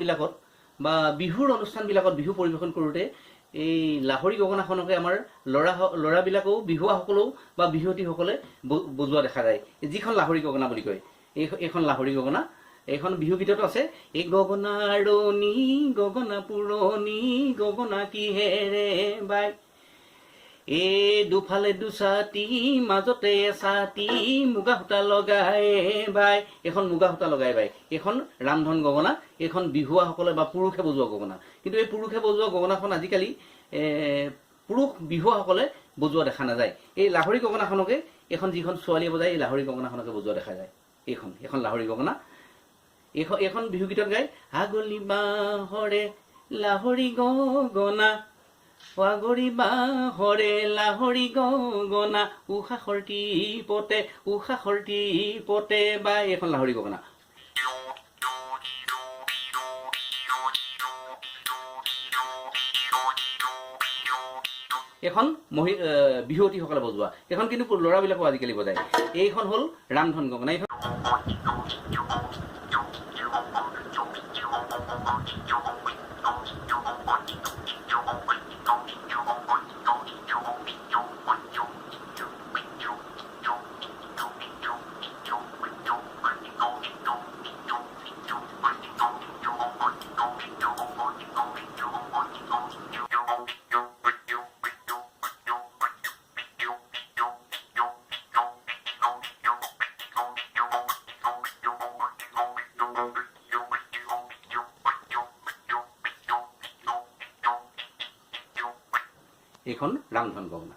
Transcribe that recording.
বিলাকত বা বিহুৰ অনুষ্ঠানবিলাকত বিহু পৰিৱেশন কৰোঁতে এই লাহৰি গগনাখনকে আমাৰ ল'ৰাবিলাকেও বিহুৱাসকলেও বা বিহুৱতীসকলে বজোৱা দেখা যায়, যিখন লাহৰি গগনা বুলি কয়। এইখন লাহৰি গগনা, এইখন বিহু গীততো আছে। এই গগনাৰণী গগনা পুৰণি গগনা কিহেৰে বাই, এ দুফালে দুছাতি মাজতে এছাতি মুগা সূতা লগাই বাই। এইখন মুগা সূতা লগাই বাই, এইখন ৰামধন গগনা। এইখন বিহুৱাসকলে বা পুৰুষে বজোৱা গগনা। কিন্তু এই পুৰুষে বজোৱা গগনাখন আজিকালি পুৰুষ বিহুৱাসকলে বজোৱা দেখা নাযায়। এই লাহৰি গগনাখনকে এইখন যিখন ছোৱালীয়ে বজায়, এই লাহৰি গগনাখনকে বজোৱা দেখা যায়। এইখন লাহৰি গগনা। এইখন বিহু গীতত গায়, আগলি বাঁহৰে লাহৰি গগনা, আগৰি বাঁহৰে লাহৰি গগনা, উশাহৰ টিপতে বা এইখন লাহৰি গগনা। এখন বিহুৱতীসকলে বজোৱা, এইখন কিন্তু ল'ৰাবিলাকো আজিকালি বজায়। এইখন হ'ল ৰামধন গগনা। এইখন ৰামধন গগনা।